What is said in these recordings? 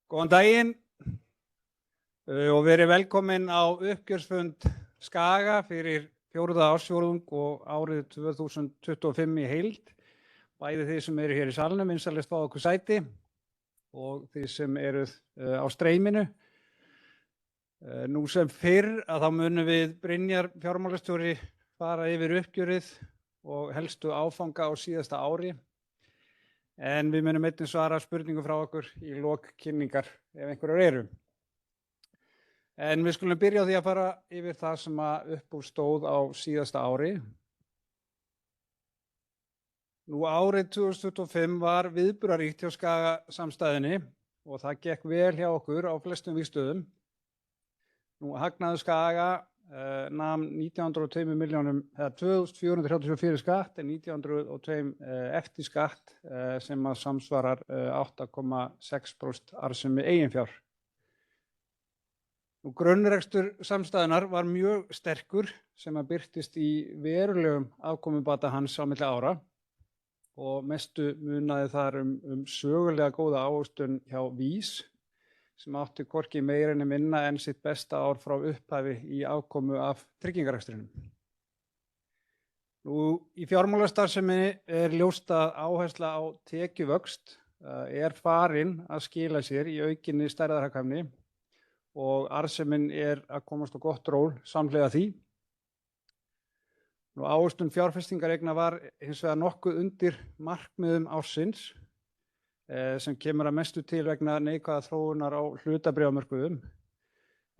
Góðan daginn og verið velkomin á uppgjörsfund Skaga fyrir 4. ársfjórðung og árið 2025 í heild. Bæði þið sem eru hér í salnum vinsælist fá okkur sæti og þið sem eruð á streyminu. Nú sem fyrr að þá munum við Brynjar fjármálastjóri fara yfir uppgjörið og helstu áfanga á síðasta ári. En við munum einnig svara spurningum frá okkur í lok kynningar ef einhverjar eru. En við skulum byrja á því að fara yfir það sem upp úr stóð á síðasta ári. Nú árið 2025 var viðburðaríkt hjá Skaga samstæðunni og það gekk vel hjá okkur á flestum vígstöðum. Nú hagnaður Skaga nam 2.434 skatt en 1902 eftir skatt sem að samsvarar 8,6% arðsemi eiginfjár. Nú grunnrekstur samstæðunnar var mjög sterkur sem að birtist í verulegum afkomubata hans á milli ára og mestu munaði þar sögulega góða ávöxtun hjá VÍS sem átti hvorki meira né minna en sitt besta ár frá upphafi í afkomu af tryggingarekstrinum. Nú í fjármálastarfseminni ljóst að áhersla á tekjuvöxt farin að skila sér í aukinni stærðarhagkvæmni og arðsemin að komast á gott ról samhliða því. Nú ávöxtun fjárfestingareigna var hins vegar nokkuð undir markmiðum ársins sem kemur að mestu til vegna neikvæða þróunar á hlutabréfamörkuðum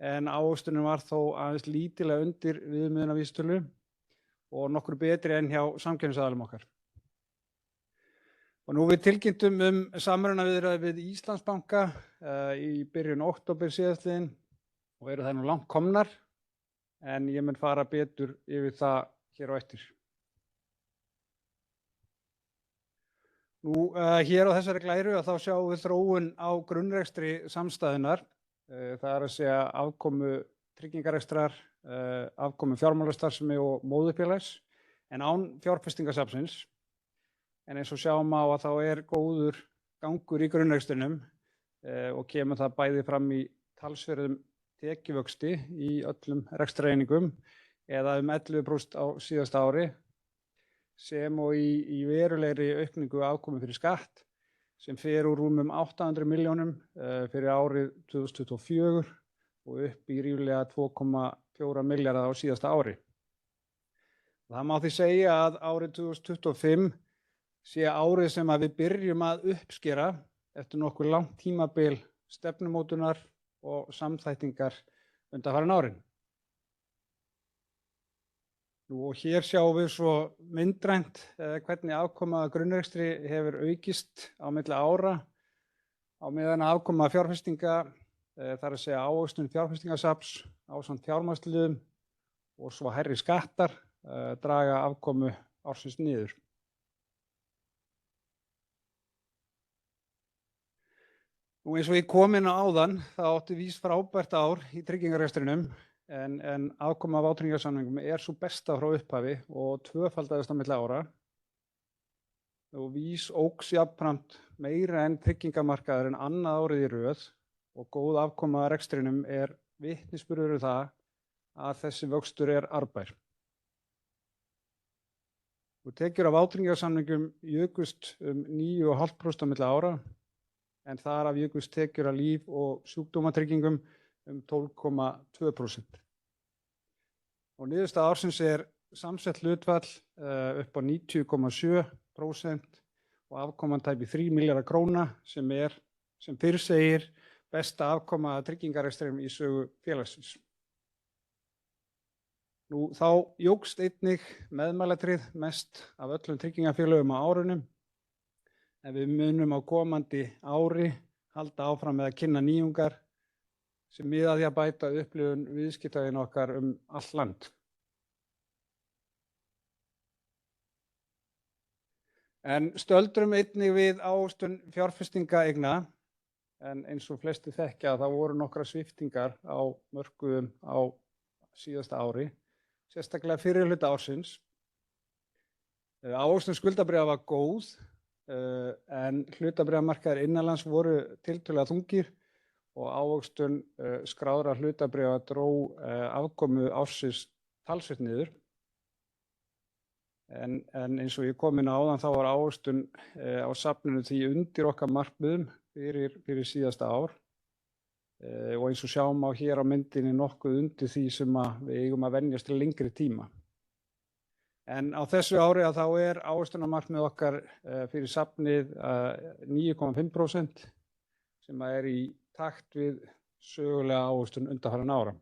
en ávöxtunin var þó aðeins lítilega undir viðmiðunarvísitölu og nokkur betri en hjá samkeppnisaðilum okkar. Og nú við tilkynntum samrunaviðræður við Íslandsbanka í byrjun október síðastliðinn og eru þær nú langt komnar en ég mun fara betur yfir það hér á eftir. Nú hér á þessari glæru að þá sjáum við þróun á grunnrekstri samstæðunnar, það að segja afkomu tryggingarekstrar, afkomu fjármálastarfsemi og móðurfélags en án fjárfestingasafnsins. En eins og sjáum á að þá góður gangur í grunnrekstrinum og kemur það bæði fram í talsverðum tekjuvöxti í öllum rekstrareiningum eða 11% á síðasta ári. Sem og í verulegri aukningu afkomu fyrir skatt sem fer úr rúmum 800 milljónum fyrir árið 2024 og upp í ríflega 2,4 milljarða á síðasta ári. Það má því segja að árið 2025 sé árið sem að við byrjum að uppskera eftir nokkuð langt tímabil stefnumótunar og samþættingar undanfarin árin. Nú og hér sjáum við svo myndrænt hvernig afkoma grunnrekstri hefur aukist á milli ára á meðan afkoma fjárfestinga, þar að segja ávöxtun fjárfestingasafns ásamt fjármagnsliðum og svo hærri skattar draga afkomu ársins niður. Nú eins og ég kom inn á áðan þá átti VÍS frábært ár í tryggingarekstrinum en afkoma af vátryggingarsamningum sú besta frá upphafi og tvöfaldaðist á milli ára. Og VÍS óx jafnframt meira en tryggingamarkaður en annað árið í röð og góð afkoma af rekstrinum vitnisburður það að þessi vöxtur arðbær. Og tekjur af vátryggingarsamningum jukust 9,5% á milli ára en þar af jukust tekjur af líf- og sjúkdómatryggingum 12,2%. Og niðurstaða ársins samsett hlutfall upp á 90,7% og afkoman tæpi 3 milljarða króna sem fyrr segir besta afkoma að tryggingarekstrinum í sögu félagsins. Nú þá jókst einnig meðmælatrið mest af öllum tryggingafélögum á árunum en við munum á komandi ári halda áfram með að kynna nýjungar sem miða að því að bæta upplifun viðskiptavina okkar allt land. En stöldrum einnig við ávöxtun fjárfestingaeigna en eins og flesti þekkja þá voru nokkrar sviptingar á mörkuðum á síðasta ári, sérstaklega fyrri hluta ársins. Ávöxtun skuldabréfa var góð en hlutabréfamarkaðir innanlands voru tiltölulega þungir og ávöxtun skráðra hlutabréfa dró afkomu ársins talsvert niður. En eins og ég kom inn á áðan þá var ávöxtun á safninu því undir okkar markmiðum fyrir síðasta ár. Og eins og sjáum á hér á myndinni nokkuð undir því sem við eigum að venjast til lengri tíma. En á þessu ári þá ávöxtunarmarkmið okkar fyrir safnið 9,5% sem í takt við sögulega ávöxtun undanfarinna ára.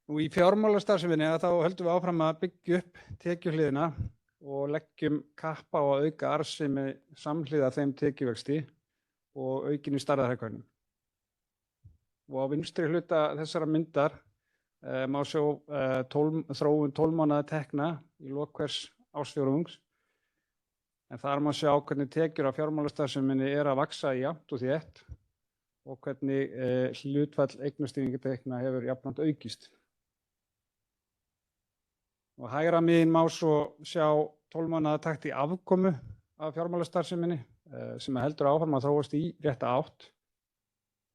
Nú í fjármálastarfseminni þá höldum við áfram að byggja upp tekjuhliðina og leggjum kapp á að auka arðsemi samhliða þeim tekjuvexti og aukinni stærðarhagkvæmni. Og á vinstri hluta þessara myndar má sjá þróun 12 mánaða tekna í lok hvers ársfjórðungs. En þar má sjá hvernig tekjur af fjármálastarfseminni að vaxa jafnt og þétt og hvernig hlutfall eignastýringartekna hefur jafnframt aukist. Og hægra megin má svo sjá 12 mánaða takt í afkomu af fjármálastarfseminni sem heldur áfram að þróast í rétta átt.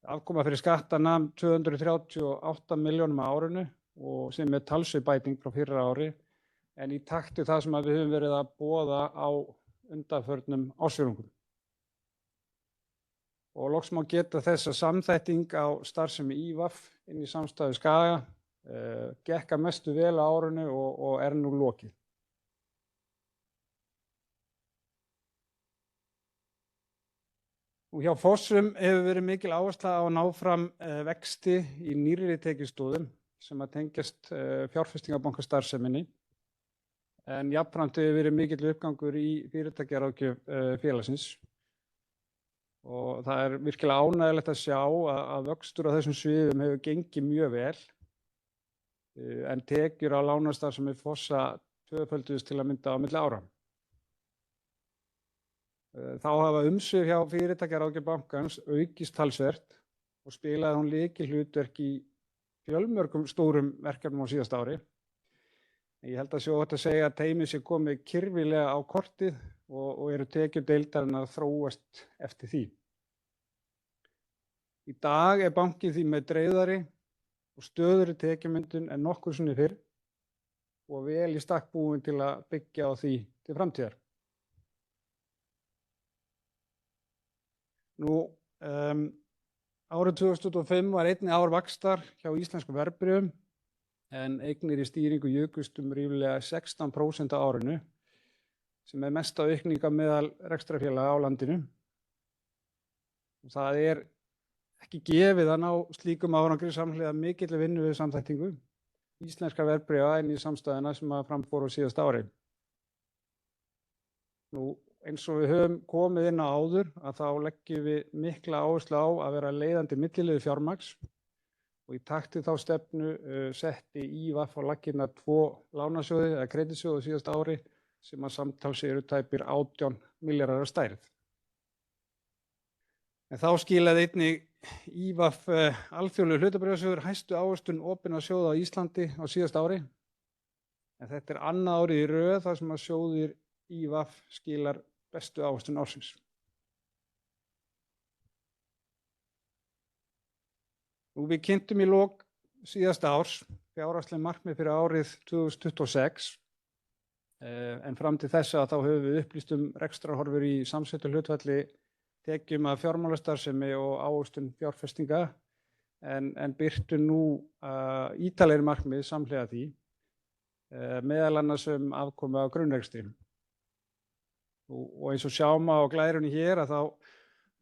Afkoma fyrir skatta nam 238 milljónum á árinu og sem talsverð bæting frá fyrra ári en í takt við það sem við höfum verið að boða á undanförnum ársfjórðungum. Og loks má geta þess að samþætting á starfsemi ÍVAF inn í samstæðu Skaga gekk að mestu vel á árinu og nú lokið. Og hjá Fossum hefur verið mikil áhersla á að ná fram vexti í nýrri tekjustoðum sem að tengjast fjárfestingarbankastarfseminni. En jafnframt hefur verið mikill uppgangur í fyrirtækjaráðgjöf félagsins. Og það virkilega ánægjulegt að sjá að vöxtur á þessum sviðum hefur gengið mjög vel. En tekjur á lánastarfsemi Fossa tvöfölduðust til að mynda á milli ára. Þá hafa umsvif hjá fyrirtækjaráðgjöf bankans aukist talsvert og spilaði hún lykilhlutverk í fjölmörgum stórum verkefnum á síðasta ári. Ég held að sé óhætt að segja að teymið sé komið kyrfilega á kortið og eru tekjur deildarinnar að þróast eftir því. Í dag bankinn því með dreifðari og stöðugri tekjumyndun en nokkru sinni fyrr og vel í stakk búin til að byggja á því til framtíðar. Nú, árið 2025 var einnig ár vaxtar hjá íslenskum verðbréfum en eignir í stýringu jukust ríflega 16% á árinu sem mesta aukning meðal rekstrarfélaga á landinu. Og það ekki gefið að ná slíkum árangri samhliða mikilli vinnu við samþættingu íslenskra verðbréfa inn í samstæðuna sem fram fór á síðasta ári. Nú, eins og við höfum komið inn á áður þá leggjum við mikla áherslu á að vera leiðandi milliliður fjármagns og í takti þá stefnu setti ÍVAF á laggirnar 2 lánasjóði eða kreditsjóði á síðasta ári sem að samtals eru tæpir 18 milljarðar að stærð. En þá skilaði einnig ÍVAF alþjóðlegur hlutabréfasjóður hæstu ávöxtun opinna sjóða á Íslandi á síðasta ári. En þetta annað árið í röð þar sem að sjóðir ÍVAF skilar bestu ávöxtun ársins. Við kynntum í lok síðasta árs fjárhagsleg markmið fyrir árið 2026 en fram til þessa þá höfum við upplýst rekstrarhorfur í samsettu hlutfalli tekjum af fjármálastarfsemi og ávöxtun fjárfestinga en birtum nú ítarlegri markmið samhliða því meðal annars afkomu af grunnrekstri. Og eins og sjáum á glærunni hér þá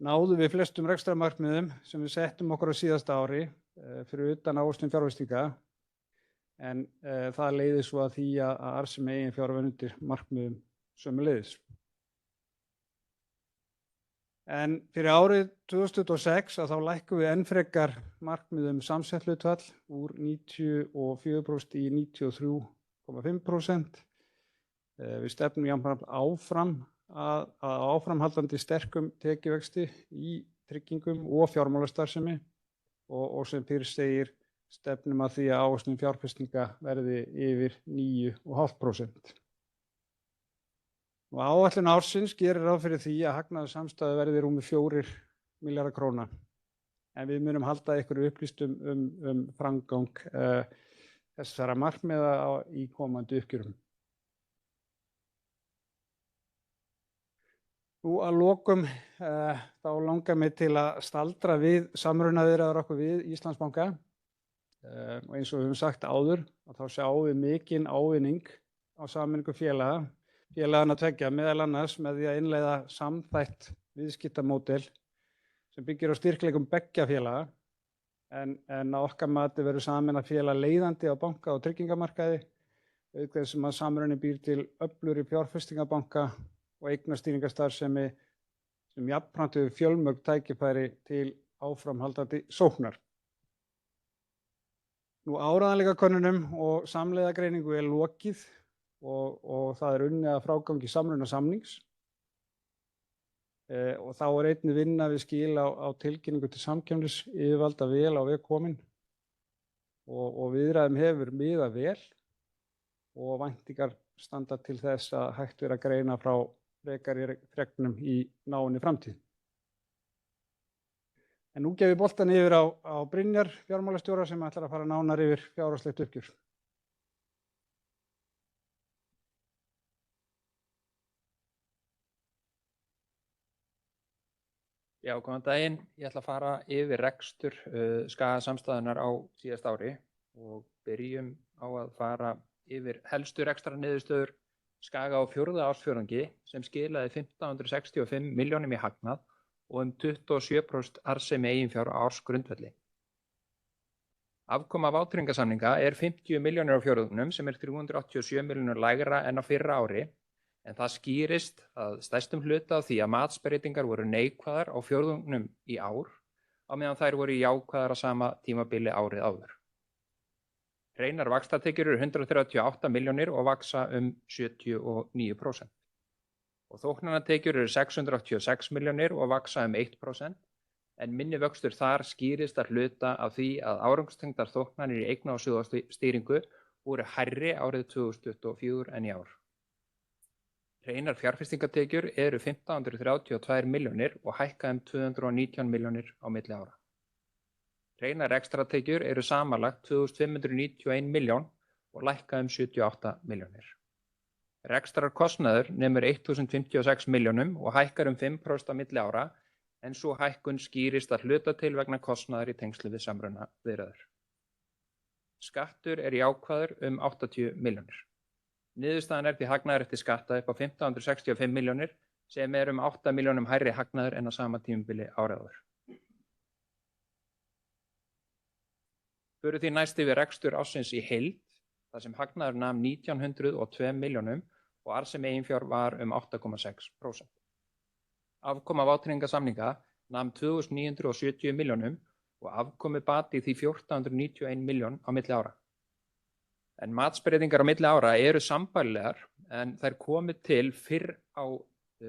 náðum við flestum rekstrarmarkmiðum sem við settum okkur á síðasta ári fyrir utan ávöxtun fjárfestinga en það leiðir svo að því að arðsemi eigin fjár var undir markmiðum sömuleiðis. En fyrir árið 2026 þá lækkum við enn frekar markmiðum samsett hlutfall úr 94% í 93,5%. Við stefnum jafnframt áfram að áframhaldandi sterkum tekjuvexti í tryggingum og fjármálastarfsemi og sem fyrr segir stefnum að því að ávöxtun fjárfestinga verði yfir 9,5%. Áætlun ársins gerir ráð fyrir því að hagnaður samstæðu verði rúmir 4 milljarðar króna. En við munum halda ykkur upplýstum framgang þessara markmiða í komandi uppgjörum. Að lokum þá langar mig til að staldra við samrunaviðræður okkar við Íslandsbanka. Og eins og við höfum sagt áður, að þá sjáum við mikinn ávinning á sameiningu félagana tveggja, meðal annars með því að innleiða samþætt viðskiptamódel sem byggir á styrkleikum beggja félaga, en að okkar mati verður sameinað félag leiðandi á banka- og tryggingamarkaði, auk þess sem að samruni býr til öflugri fjárfestingarbanka og eignastýringarstarfsemi sem jafnframt hefur fjölmörg tækifæri til áframhaldandi sóknar. Áreiðanleikakönnunum og samleiðagreiningu lokið og það unnið að frágangi samrunasamnings. Og þá einnig vinna við skil á tilkynningu til samkeppnisyfirvalda vel á veg komin og viðræðum hefur miðað vel og væntingar standa til þess að hægt vera að greina frá frekari fregnum í náinni framtíð. En nú gef ég boltann yfir á Brynjar fjármálastjóra sem ætlar að fara nánar yfir fjárhagslegt uppgjör. Já, góðan daginn. Ég ætla að fara yfir rekstur Skaga samstæðunnar á síðasta ári og byrjum á að fara yfir helstu rekstrarniðurstöður Skaga á fjórða ársfjórðungi sem skilaði 1.565 milljónum í hagnað og 27% arðsemi eiginfjár á ársgrundvelli. Afkoma vátryggingasamninga 50 milljónir á fjórðungnum sem 387 milljónir lægra en á fyrra ári, en það skýrist að stærstum hluta af því að matsbreytingar voru neikvæðar á fjórðungnum í ár á meðan þær voru jákvæðar á sama tímabili árið áður. Hreinar vaxtatekjur 138 milljónir og vaxa 79%. Og þóknanatekjur 686 milljónir og vaxa 1%, en minni vöxtur þar skýrist að hluta af því að árangstengdar þóknanir í eigna- og sjóðstýringu voru hærri árið 2024 en í ár. Hreinar fjárfestingatekjur 1.532 milljónir og hækka 219 milljónir á milli ára. Hreinar rekstrartekjur samanlagt 2.591 milljón og lækka 78 milljónir. Rekstrarkostnaður nemur 1.056 milljónum og hækkar 5% á milli ára, en svo hækkun skýrist að hluta til vegna kostnaðar í tengslu við samrunaviðræður. Skattur jákvæður 80 milljónir. Niðurstaðan því hagnaður eftir skatta upp á 1.565 milljónir sem 8 milljónum hærri hagnaður en á sama tímabili árið áður. Förum því næst yfir rekstur ársins í heild, þar sem hagnaður nam 1.902 milljónum og arðsemi eiginfjár var 8,6%. Afkoma vátryggingasamninga nam 2.970 milljónum og afkomubati því 1.491 milljón á milli ára. En matsbreytingar á milli ára sambærilegar, en þær komu til fyrr á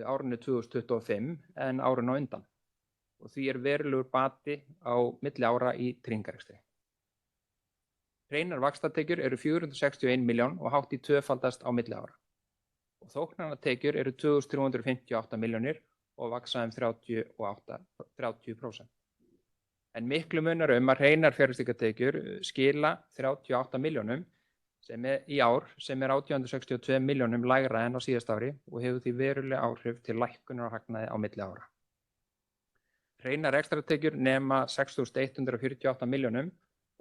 árinu 2025 en árinu á undan. Og því verulegur bati á milli ára í tryggingarekstri. Hreinar vaxtatekjur 461 milljón og hátt í tvöfaldast á milli ára. Og þóknanatekjur 2.358 milljónir og vaxa 30%. En miklu munar að hreinar fjárfestingatekjur skila 38 milljónum sem í ár sem 862 milljónum lægra en á síðasta ári og hefur því veruleg áhrif til lækkunar á hagnaði á milli ára. Hreinar rekstrartekjur nema 6.148 milljónum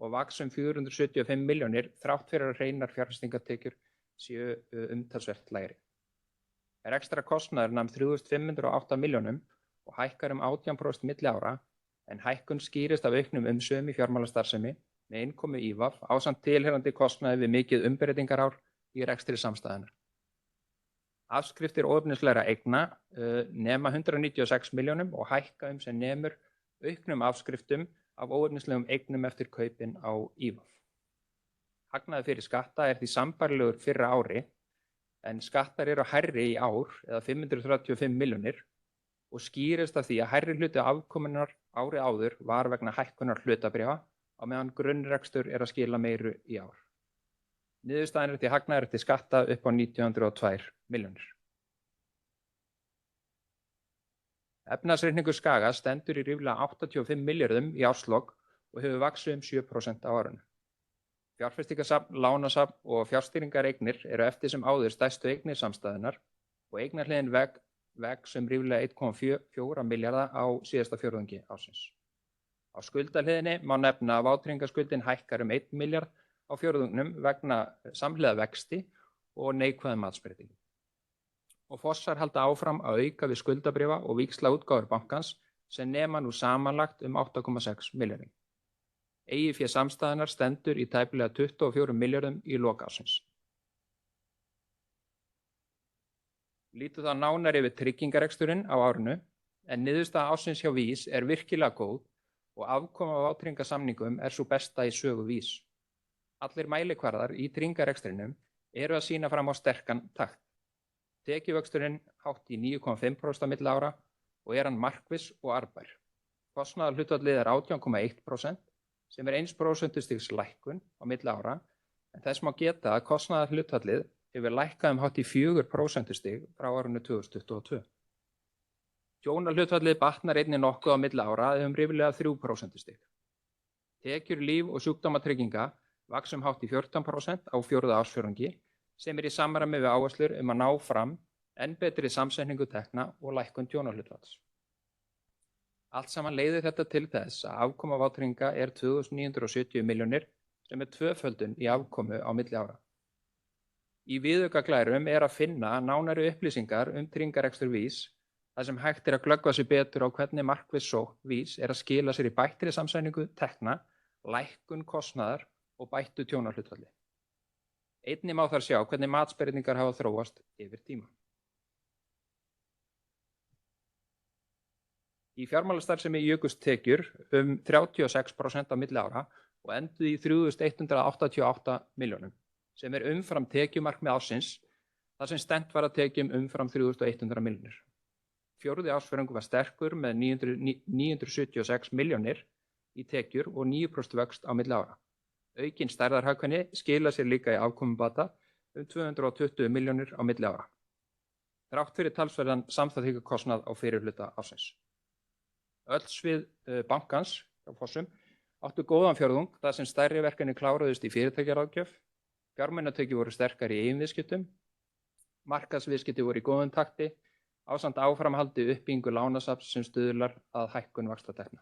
og vaxa 475 milljónir þrátt fyrir að hreinar fjárfestingatekjur séu umtalsvert lægri. Rekstrarkostnaður nam 3.508 milljónum og hækkar 18% milli ára, en hækkun skýrist af auknum umsvifum í fjármálastarfsemi með innkomu IVAF ásamt tilheyrandi kostnaði við mikið umbreytingarár í rekstri samstæðunnar. Afskriftir óefnislegra eigna nema 196 milljónum og hækka sem nemur auknum afskriftum af óefnislegum eignum eftir kaupin á IVAF. Hagnaður fyrir skatta því sambærilegur fyrra ári, en skattar hærri í ár eða 535 milljónir og skýrist af því að hærri hluti afkomunnar ári áður var vegna hækkunar hlutabréfa á meðan grunnrekstur að skila meiru í ár. Niðurstaðan því hagnaður eftir skatta upp á 902 milljónir. Efnahagsreikningur Skaga stendur í ríflega 85 milljörðum í árslok og hefur vaxið 7% á árinu. Fjárfestingasafn, lánasafn og fjárstýringareignir eru eftir sem áður stærstu eignir samstæðunnar og eignarhliðin vex ríflega 1,4 milljarða á síðasta fjórðungi ársins. Á skuldahliðinni má nefna að vátryggingaskuldin hækkar 1 milljarð á fjórðungnum vegna samhliða vexti og neikvæðum matsbreytingum. Og Fossar halda áfram að auka við skuldabréfa og víxlaútgáfur bankans sem nema nú samanlagt 8,6 milljörðum. Eigið fé samstæðunnar stendur í tæplega 24 milljörðum í lok ársins. Lítum þá nánar yfir tryggingareksturinn á árinu, en niðurstaða ársins hjá VÍS er virkilega góð og afkoma af vátryggingasamningum er sú besta í sögu VÍS. Allir mælikvarðar í tryggingarekstrinum eru að sýna fram á sterkan takt. Tekjuvöxturinn hátt í 9,5% á milli ára og er hann markviss og arðbær. Kostnaðarhlutfallið er 18,1% sem er 1% stigs lækkun á milli ára, en þess má geta að kostnaðarhlutfallið hefur lækkað hátt í 4% stig frá árinu 2022. Tjónahlutfallið batnar einnig nokkuð á milli ára ríflega 3% stig. Tekjur líf- og sjúkdómatrygginga vaxa hátt í 14% á fjórða ársfjórðungi sem er í samræmi við áherslur að ná fram enn betri samsetningu tekna og lækkun tjónahlutfalls. Allt saman leiðir þetta til þess að afkoma vátrygginga er 2.970 milljónir sem er tvöföldun í afkomu á milli ára. Í viðaukaglærum er að finna nánari upplýsingar tryggingarekstur VÍS þar sem hægt er að glöggva sig betur á hvernig markviss sókn VÍS er að skila sér í bættri samsetningu tekna, lækkun kostnaðar og bættu tjónahlutfalli. Einnig má þar sjá hvernig matsbreytingar hafa þróast yfir tíma. Í fjármálastarfsemi jukust tekjur 36% á milli ára og enduðu í 3.188 milljónum, sem er umfram tekjumarkmið ársins, þar sem stefnt var að tekjum umfram 3.100 milljónir. Fjórði ársfjórðungur var sterkur með 976 milljónir í tekjur og 9% vöxt á milli ára. Aukin stærðarhagkvæmni skila sér líka í afkomubata 220 milljónir á milli ára. Þrátt fyrir talsverðan samþættingarkostnað á fyrrihluta ársins. Öll svið bankans hjá Fossum áttu góðan fjórðung þar sem stærri verkefni kláruðust í fyrirtækjaráðgjöf, fjármunatekjur voru sterkari í eigin viðskiptum, markaðsviðskipti voru í góðum takti, ásamt áframhaldi uppbyggingu lánasafns sem stuðlar að hækkun vaxtatekna.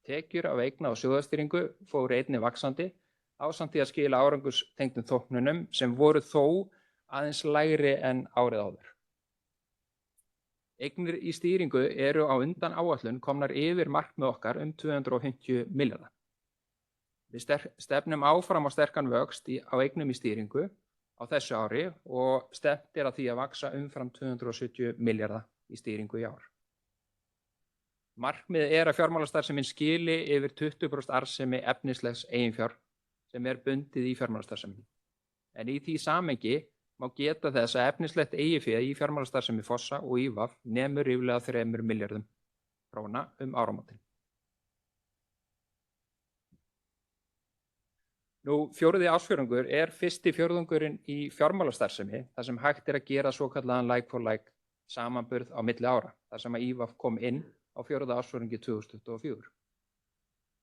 Tekjur af eigna- og sjóðastýringu fóru einnig vaxandi ásamt því að skila árangurstengdum þóknunum sem voru þó aðeins lægri en árið áður. Eignir í stýringu eru á undan áætlun komnar yfir markmið okkar 250 milljarða. Við stefnum áfram á sterkan vöxt á eignum í stýringu á þessu ári og stefnt er að því að vaxa umfram 270 milljarða í stýringu í ár. Markmiðið er að fjármálastarfsemin skili yfir 20% arðsemi efnislegs eiginfjár sem er bundið í fjármálastarfseminni. En í því samhengi má geta þess að efnislegt eigið í fjármálastarfsemi Fossa og IVAF nemur ríflega 3 milljörðum króna áramótin. Fjórði ársfjórðungur er fyrsti fjórðungurinn í fjármálastarfsemi þar sem hægt er að gera svokallaðan like for like samanburð á milli ára þar sem að IVAF kom inn á fjórða ársfjórðungi 2024.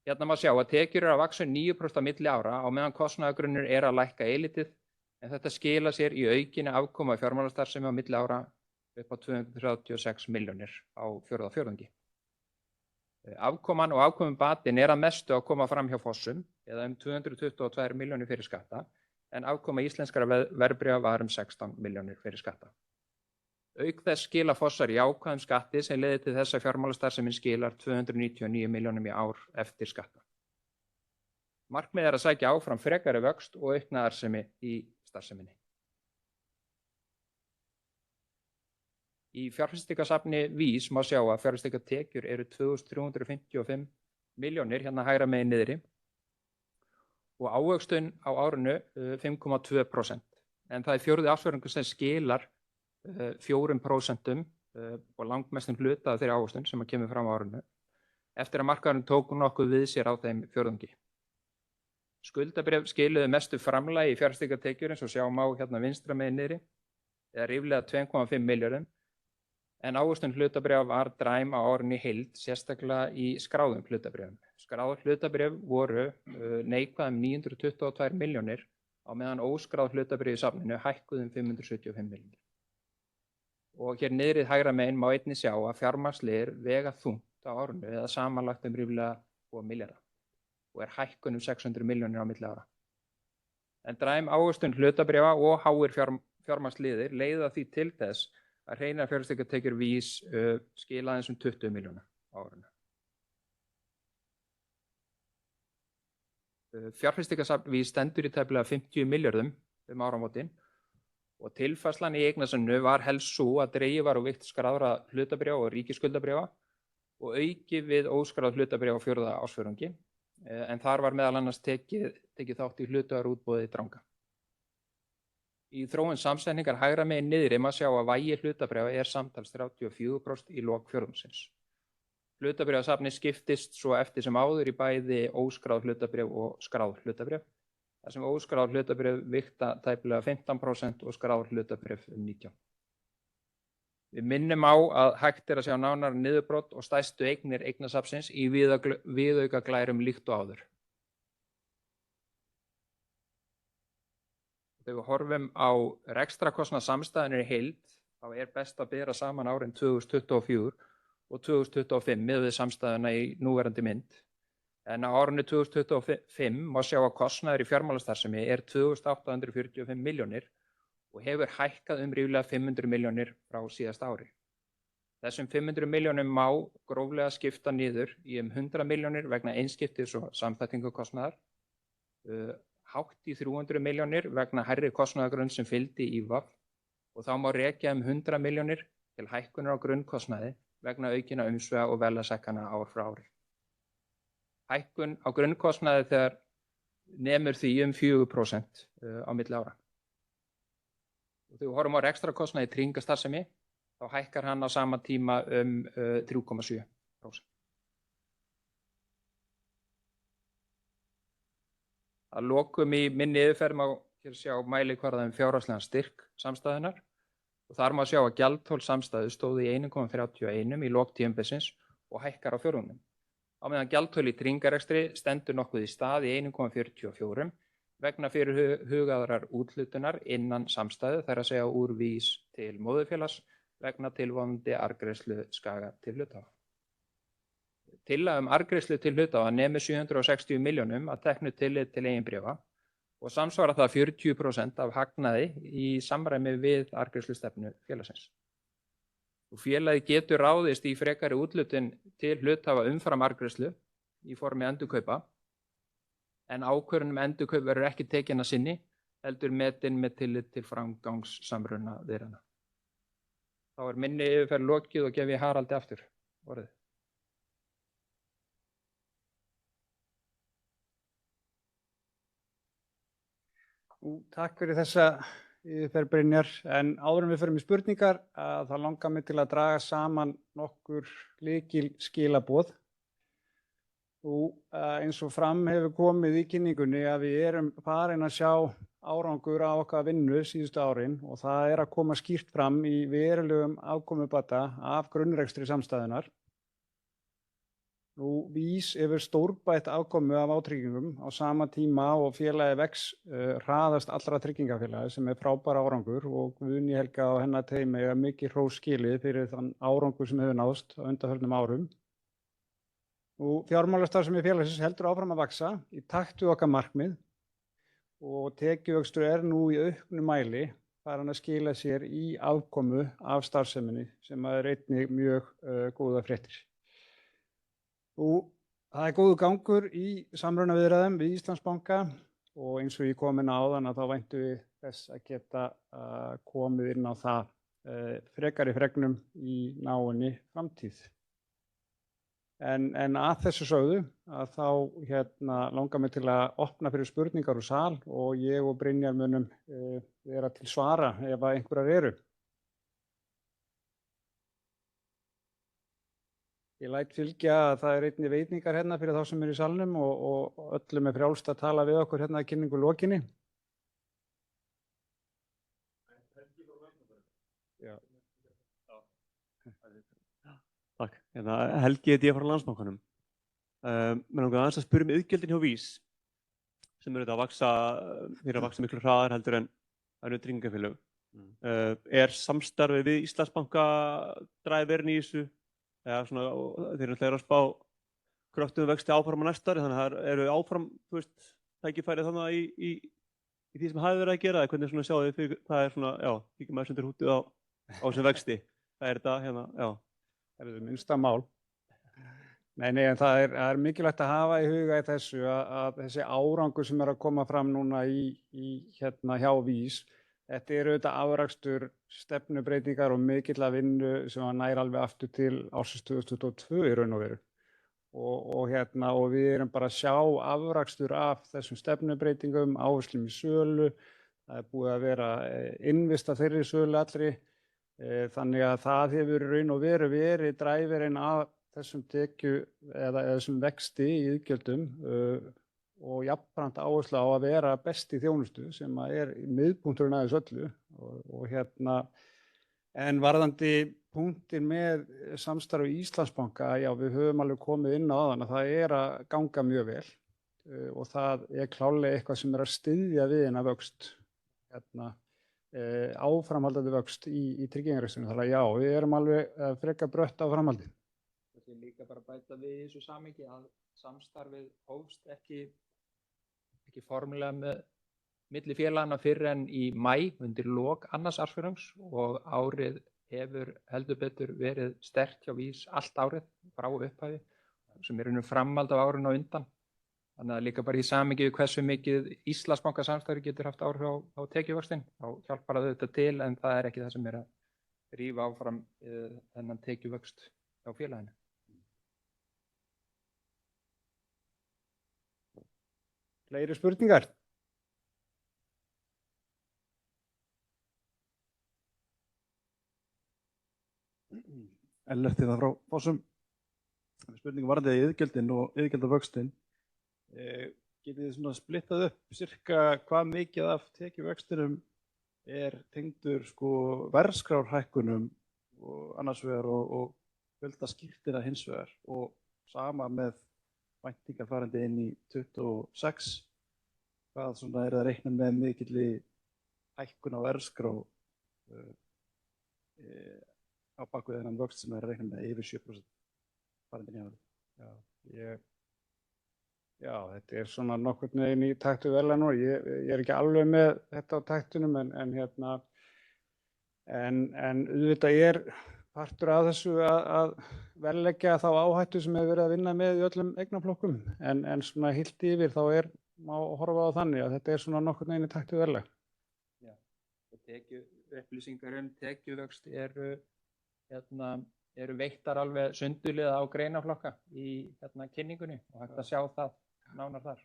Hérna má sjá að tekjur eru að vaxa 9% á milli ára á meðan kostnaðargrunnur er að lækka eilítið en þetta skila sér í aukinni afkoma fjármálastarfsemi á milli ára upp á 236 milljónir á fjórða fjórðungi. Afkoman og afkomubatinn er að mestu að koma fram hjá Fossum eða 222 milljónir fyrir skatta en afkoma íslenskara verðbréfa var 16 milljónir fyrir skatta. Auk þess skila Fossar jákvæðum skatti sem leiðir til þess að fjármálastarfsemin skilar 299 milljónum í ár eftir skatta. Markmiðið er að sækja áfram frekari vöxt og aukna arðsemi í starfseminni. Í fjárfestingasafni VÍS má sjá að fjárfestingatekjur eru 2.355 milljónir hérna hægra megin niðri og ávöxtun á árinu 5,2%. En það er fjórði ársfjórðungur sem skilar 4% og langmestum hluta af þeirri ávöxtun sem kemur fram á árinu eftir að markaðurinn tók nokkuð við sér á þeim fjórðungi. Skuldabréf skiluðu mestu framlagi í fjárfestingatekjur eins og sjá má hérna vinstra megin niðri eða ríflega 2,5 milljörðum en ávöxtun hlutabréfa var dræm á árinu í heild, sérstaklega í skráðum hlutabréfum. Skráð hlutabréf voru neikvæð 922 milljónir á meðan óskráð hlutabréf í safninu hækkuðu 575 milljónir. Og hér niðrið hægra megin má einnig sjá að fjármagnsliðir vega þungt á árinu eða samanlagt ríflega 2 milljarða og hækkun 600 milljónir á milli ára. En dræm ávöxtun hlutabréfa og háir fjármagnsliðir leiða því til þess að hreinar fjárfestingartekjur VÍS skila aðeins 20 milljóna á árinu. Fjárfestingarsafn VÍS stendur í tæplega 50 milljörðum áramótin og tilfærslan í eignasafninu var helst sú að dregið var úr vigt skráðra hlutabréfa og ríkisskuldabréfa og auki við óskráð hlutabréfa á fjórða ársfjórðungi, en þar var meðal annars tekið þátt í hluthafaútboði Dranga. Í þróun samsetningar hægra megin niðri má sjá að vægi hlutabréfa samtals 34% í lok fjórðungsins. Hlutabréfasafnið skiptist svo eftir sem áður í bæði óskráð hlutabréf og skráð hlutabréf, þar sem óskráð hlutabréf vigta tæplega 15% og skráð hlutabréf 19%. Við minnum á að hægt að sjá nánar niðurbrot og stærstu eignir eignasafnsins í viðaukaglærum líkt og áður. Þegar við horfum á rekstrakostnað samstæðunnar í heild, þá best að bera saman árin 2024 og 2025 miðað við samstæðuna í núverandi mynd. En á árinu 2025 má sjá að kostnaður í fjármálastarfsemi 2.845 milljónir og hefur hækkað ríflega 500 milljónir frá síðasta ári. Þessum 500 milljónum má gróflega skipta niður í 100 milljónir vegna einskiptis og samþættingukostnaðar, hátt í 300 milljónir vegna hærri kostnaðargrunn sem fylgdi í VAF og þá má rekja 100 milljónir til hækkunar á grunnkostnaði vegna aukinna umsvifa og verðlagshækkana ár frá ári. Hækkun á grunnkostnaði þegar nemur því 4% á milli ára. Og þegar við horfum á rekstrakostnaði í tryggingastarfsemi, þá hækkar hann á sama tíma 3,7%. Að lokum í minni yfirferð má hér sjá mælikvarða fjárhagslegan styrk samstæðunnar og þar má sjá að gjaldþol samstæðu stóð í 1,31 í lok tímabilsins og hækkar á fjórðungnum. Á meðan gjaldþol í tryggingarekstri stendur nokkuð í stað í 1,44 vegna fyrirhugaðrar úthlutunar innan samstæðu, þar að segja úr VÍS til móðurfélags vegna tilvonandi arðgreiðslu Skaga til hluthafa. Tillaga arðgreiðslu til hluthafa nemur 760 milljónum að teknu tillit til eigin bréfa og samsvarar það 40% af hagnaði í samræmi við arðgreiðslustefnu félagsins. Og félagið getur ráðist í frekari úthlutun til hluthafa umfram arðgreiðslu í formi endurkaupa, en ákvörðun endurkaup verður ekki tekin að sinni, heldur metin með tillit til framgangs samruna viðræðna. Þá minni yfirferð lokið og gef ég Haraldi aftur orðið. Takk fyrir þessa yfirferð, Brynjar, en áður en við förum í spurningar þá langar mig til að draga saman nokkur lykilskilaboð. Eins og fram hefur komið í kynningunni að við erum farin að sjá árangur á okkar vinnu síðustu árin og það að koma skýrt fram í verulegum afkomubata af grunnrekstri samstæðunnar. VÍS hefur stórbætt afkomu af vátryggingum á sama tíma og félagið vex hraðast allra tryggingafélagi sem frábær árangur og Guðný Helga og hennar teymi eiga mikið hrós skilið fyrir þann árangur sem hefur náðst á undanförnum árum. Fjármálastarfsemi félagsins heldur áfram að vaxa í takt við okkar markmið og tekjuvöxtur nú í auknum mæli farin að skila sér í afkomu af starfseminni sem einnig mjög góða fréttir. Það góður gangur í samrunaviðræðum við Íslandsbanka og eins og ég kom inn á áðan að þá væntum við þess að geta komið inn á það frekari fregnum í náinni framtíð. En að þessu sögðu að þá langar mig til að opna fyrir spurningar úr sal og ég og Brynjar munum vera til svara ef einhverjar eru. Ég læt fylgja að það einnig veitningar hérna fyrir þá sem eru í salnum og öllum frjálst að tala við okkur hérna að kynningu lokinni. Já. Helgi heiti ég frá Landsbankanum. Mér langar aðeins að spyrja iðgjöldin hjá VÍS sem eru að vaksa miklu hraðar heldur en önnur tryggingafélög. Samstarfið við Íslandsbanka driverinn í þessu? Eða svona, þeir eru að spá kröftuðum vexti áfram á næsta ári, þannig að það eru áfram, tækifæri þannig í því sem hafi verið að gera, eða hvernig svona sjáðu þið fyrir, það svona, kíkjum maður sundur hútið á sem vexti. Það þetta hérna, Það er minnsta mál. Nei, en það er mikilvægt að hafa í huga í þessu að þessi árangur sem að koma fram núna hjá VÍS, þetta auðvitað afrakstur stefnubreytingar og mikilla vinnu sem að nær alveg aftur til ársins 2022 í raun og veru. Og við erum bara að sjá afrakstur af þessum stefnubreytingum, áherslum í sölu. Það er búið að vera innvista þeirri sölu allri. Þannig að það hefur í raun og veru verið dræfirinn af þessum eða þessum vexti í iðgjöldum og jafnframt áherslu á að vera best í þjónustu sem er miðpunkturinn af þessu öllu. En varðandi punktin með samstarfi Íslandsbanka, við höfum alveg komið inn á þann að það að ganga mjög vel og það klárlega eitthvað sem að styðja við hennar vöxt, áframhaldandi vöxt í tryggingarekstrinum. Þannig að við erum alveg frekar brött á framhaldi. Það er líka bara bæta við í þessu samhengi að samstarfið hófst ekki formulega með milli félagana fyrr en í maí undir lok annars ársfjórðungs og árið hefur heldur betur verið sterkt hjá VÍS allt árið frá upphafi sem er framhald af árinu á undan. Þannig að líka bara í samhengi við hversu mikið Íslandsbanka samstarfi getur haft áhrif á tekjuvöxtinn, þá hjálpar það auðvitað til en það er ekki það sem er að rífa áfram þennan tekjuvöxt hjá félaginu. Fleiri spurningar? Ellert frá Fossum. Spurningin varðandi iðgjöldin og iðgjaldavöxtinn. Getið þið svona splittað upp cirka hvað mikið af tekjuvöxtinum tengdur verðskrárhækkunum og annars vegar og fjöldaskiptina hins vegar og sama með væntingar farandi inn í 26. Hvað svona það reiknað með mikilli hækkun á verðskrá á baku þennan vöxt sem reiknað með yfir 7% farandi inn í árið. Þetta svona nokkurn veginn í taktu vel nú. Ég ekki alveg með þetta á taktunum en auðvitað partur af þessu að verðleggja þá áhættu sem hefur verið að vinna með í öllum eignaflokkum en svona heilt yfir þá má horfa á þannig að þetta svona nokkurn veginn í taktu verðleg. Upplýsingar tekjuvöxt eru veittar alveg sundurliða á greinaflokka í kynningunni og hægt að sjá það nánar þar.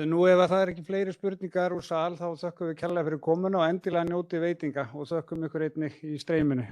Nú ef það ekki fleiri spurningar úr sal þá þökkum við kærlega fyrir komuna og endilega njótið veitinga og þökkum ykkur einnig í streyminu.